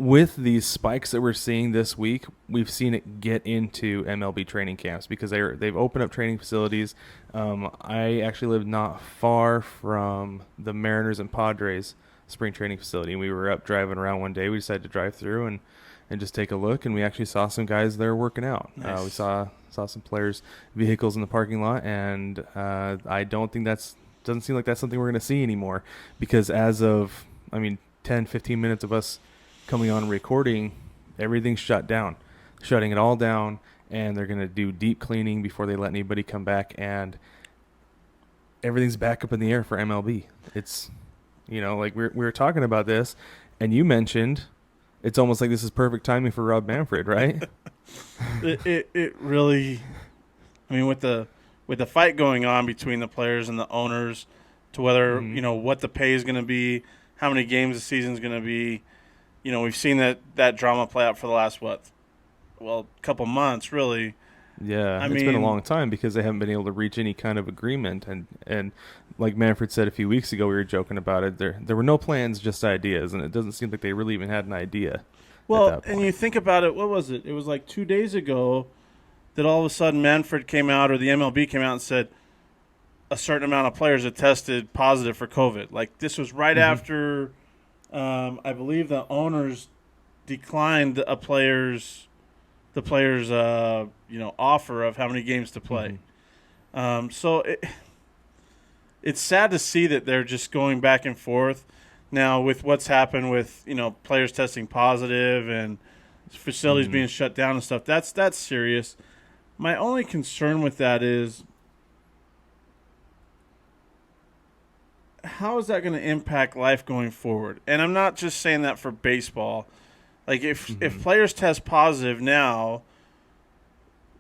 with these spikes that we're seeing this week, we've seen it get into MLB training camps because they've opened up training facilities. I actually live not far from the Mariners and Padres spring training facility, and we were up driving around one day. We decided to drive through and just take a look, and we actually saw some guys there working out. Nice. We saw some players' vehicles in the parking lot, and I don't think doesn't seem like that's something we're going to see anymore, because as of 10, 15 minutes of us coming on recording, everything's shut down, shutting it all down, and they're going to do deep cleaning before they let anybody come back, and everything's back up in the air for MLB. It's, like we were talking about this, and you mentioned it's almost like this is perfect timing for Rob Manfred, right? It really, with the fight going on between the players and the owners, to whether what the pay is going to be, how many games the season is going to be. We've seen that drama play out for the last couple months, really. Yeah, it's been a long time because they haven't been able to reach any kind of agreement. And like Manfred said a few weeks ago, we were joking about it. There were no plans, just ideas, and it doesn't seem like they really even had an idea. Well, and you think about it, what was it? It was like 2 days ago that all of a sudden Manfred came out, or the MLB came out and said a certain amount of players had tested positive for COVID. Like, this was right after, I believe the owners declined the player's offer of how many games to play. So it's sad to see that they're just going back and forth. Now, with what's happened with players testing positive and facilities being shut down and stuff, that's serious. My only concern with that is, how is that going to impact life going forward? And I'm not just saying that for baseball. Like, if players test positive now,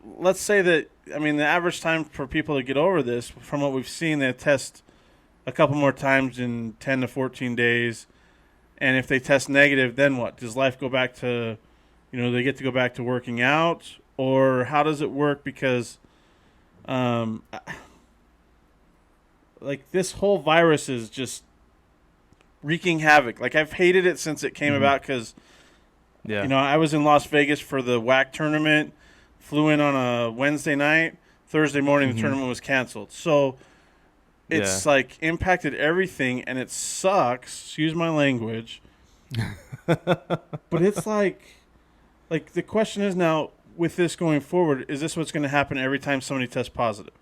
let's say that, the average time for people to get over this, from what we've seen, they test a couple more times in 10 to 14 days. And if they test negative, then what? Does life go back to, they get to go back to working out? Or how does it work? Because, this whole virus is just wreaking havoc. Like, I've hated it since it came about because, I was in Las Vegas for the WAC tournament, flew in on a Wednesday night. Thursday morning, the tournament was canceled. So it's impacted everything, and it sucks. Excuse my language. But it's like the question is now, with this going forward, is this what's going to happen every time somebody tests positive?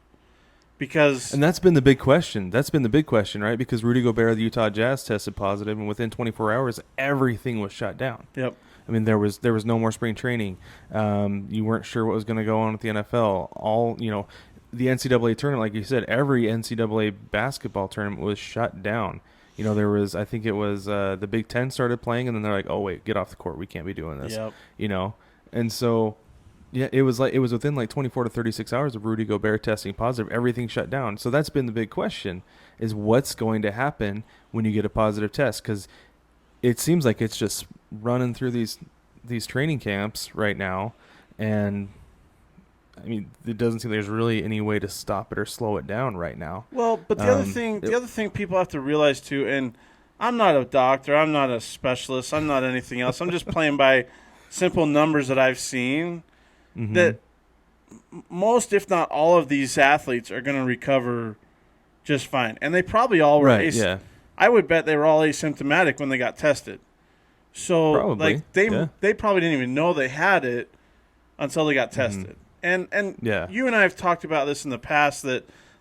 And that's been the big question. Right? Because Rudy Gobert of the Utah Jazz tested positive, and within 24 hours, everything was shut down. Yep. There was no more spring training. You weren't sure what was going to go on with the NFL. The NCAA tournament, like you said, every NCAA basketball tournament was shut down. There was, I think it was the Big Ten started playing, and then they're like, oh wait, get off the court. We can't be doing this. Yep. And so. Yeah, it was within 24 to 36 hours of Rudy Gobert testing positive, everything shut down. So that's been the big question, is what's going to happen when you get a positive test? Because it seems like it's just running through these training camps right now, and it doesn't seem there's really any way to stop it or slow it down right now. Well, but the other thing people have to realize too, and I'm not a doctor, I'm not a specialist, I'm not anything else. I'm just playing by simple numbers that I've seen. That most, if not all, of these athletes are going to recover just fine. And they probably all were. Right, yeah. I would bet they were all asymptomatic when they got tested. So, probably, they probably didn't even know they had it until they got tested. And you and I have talked about this in the past,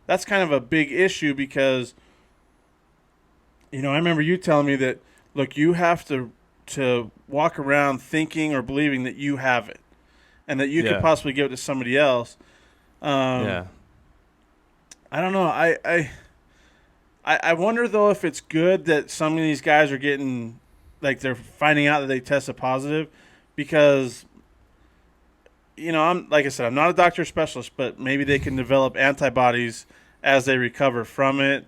that's kind of a big issue because, I remember you telling me that, look, you have to walk around thinking or believing that you have it, and that you could possibly give it to somebody else. I don't know. I wonder, though, if it's good that some of these guys are getting, they're finding out that they tested positive, because, like I said, I'm not a doctor or specialist, but maybe they can develop antibodies as they recover from it.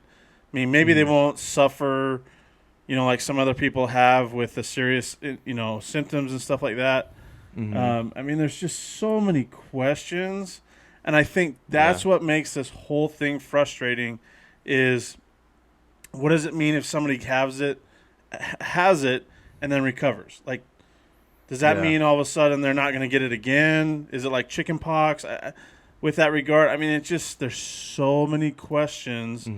Maybe they won't suffer, like some other people have with the serious, symptoms and stuff like that. There's just so many questions, and I think that's what makes this whole thing frustrating is, what does it mean if somebody has it and then recovers? Does that mean all of a sudden they're not going to get it again? Is it like chicken pox? With that regard, I mean, it's just there's so many questions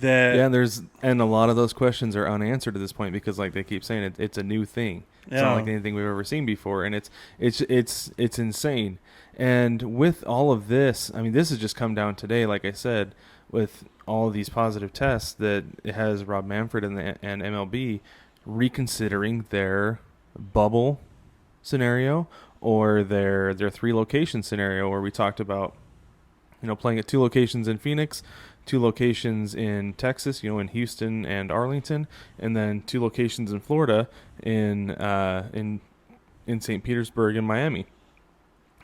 that and a lot of those questions are unanswered at this point because, like they keep saying, it's a new thing. It's not like anything we've ever seen before, and it's insane. And with all of this, I mean, this has just come down today, like I said, with all of these positive tests that it has Rob Manfred and MLB reconsidering their bubble scenario or their 3-location scenario where we talked about, playing at 2 locations in Phoenix, 2 locations in Texas, in Houston and Arlington, and then 2 locations in Florida in St. Petersburg and Miami.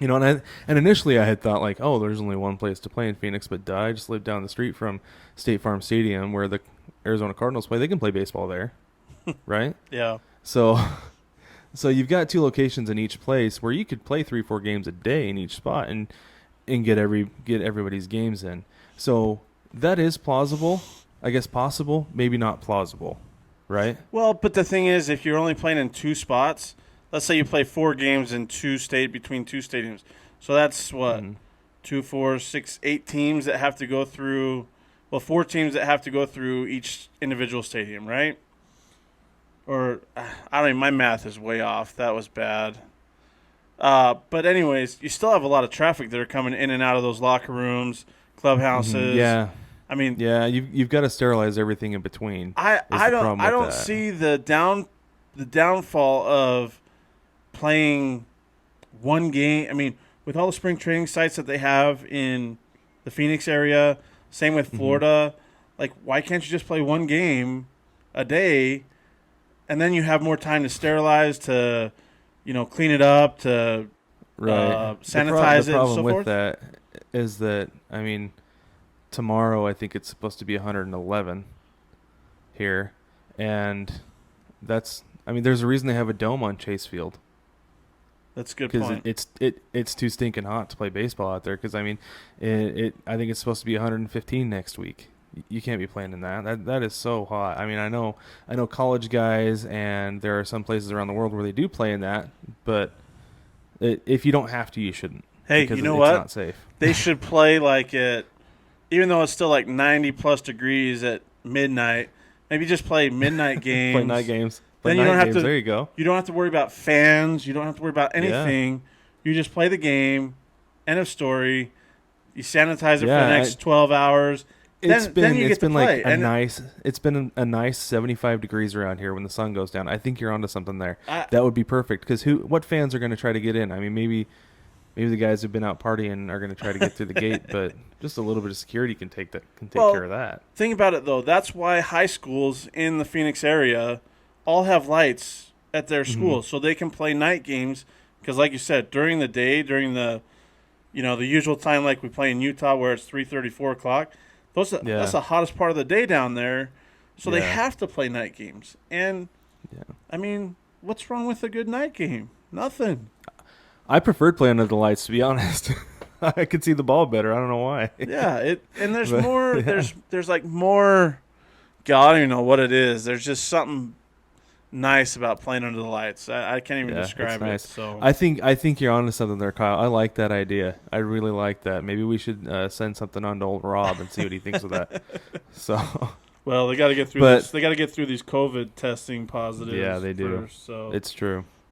And initially I had thought like, oh, there's only one place to play in Phoenix, but I just live down the street from State Farm Stadium where the Arizona Cardinals play. They can play baseball there, right? Yeah. So you've got 2 locations in each place where you could play 3-4 games a day in each spot and get everybody's games in. So that is plausible, I guess. Possible, maybe not plausible, right? Well, but the thing is, if you're only playing in 2 spots. Let's say you play 4 games in between 2 stadiums. So that's what? 2, 4, 6, 8 teams that have to go through. Well, 4 teams that have to go through each individual stadium, right? Or, I don't know, my math is way off. That was bad. But anyways, you still have a lot of traffic that are coming in and out of those locker rooms, clubhouses. Yeah. I mean. Yeah, you've got to sterilize everything in between. I don't see the downfall of playing one game. I mean, with all the spring training sites that they have in the Phoenix area, same with Florida, like why can't you just play one game a day and then you have more time to sterilize, to, clean it up, to sanitize it and so forth? The problem with that is that, I mean, tomorrow I think it's supposed to be 111 here, and there's a reason they have a dome on Chase Field. That's a good point. Because it's too stinking hot to play baseball out there. Because I think it's supposed to be 115 next week. You can't be playing in that. That is so hot. I mean, I know college guys, and there are some places around the world where they do play in that. But if you don't have to, you shouldn't. Hey, because you know what? It's not safe. They should play like even though it's still like 90+ degrees at midnight. Maybe just play midnight games. Play night games. Then you don't have to. There you go. You don't have to worry about fans. You don't have to worry about anything. Yeah. You just play the game. End of story. You sanitize it for the next 12 hours. Then you get to play. It's been a nice 75 degrees around here when the sun goes down. I think you're onto something there. That would be perfect because what fans are going to try to get in? I mean, maybe the guys who've been out partying are going to try to get through the gate, but just a little bit of security can take care of that. Think about it though. That's why high schools in the Phoenix area all have lights at their schools, so they can play night games. Because, like you said, during the day, during the usual time, like we play in Utah, where it's 3:30, 4 o'clock. That's the hottest part of the day down there. So they have to play night games. And I mean, what's wrong with a good night game? Nothing. I preferred playing under the lights, to be honest. I could see the ball better. I don't know why. Yeah, and there's more. Yeah. There's like more. God, I don't even know what it is. There's just something nice about playing under the lights. I can't even describe it. So I think you're onto something there, Kyle. I like that idea. I really like that. Maybe we should send something on to old Rob and see what he thinks of that. So, well, they got to get through this. They got to get through these COVID testing positives. Yeah, they do. First, so it's true.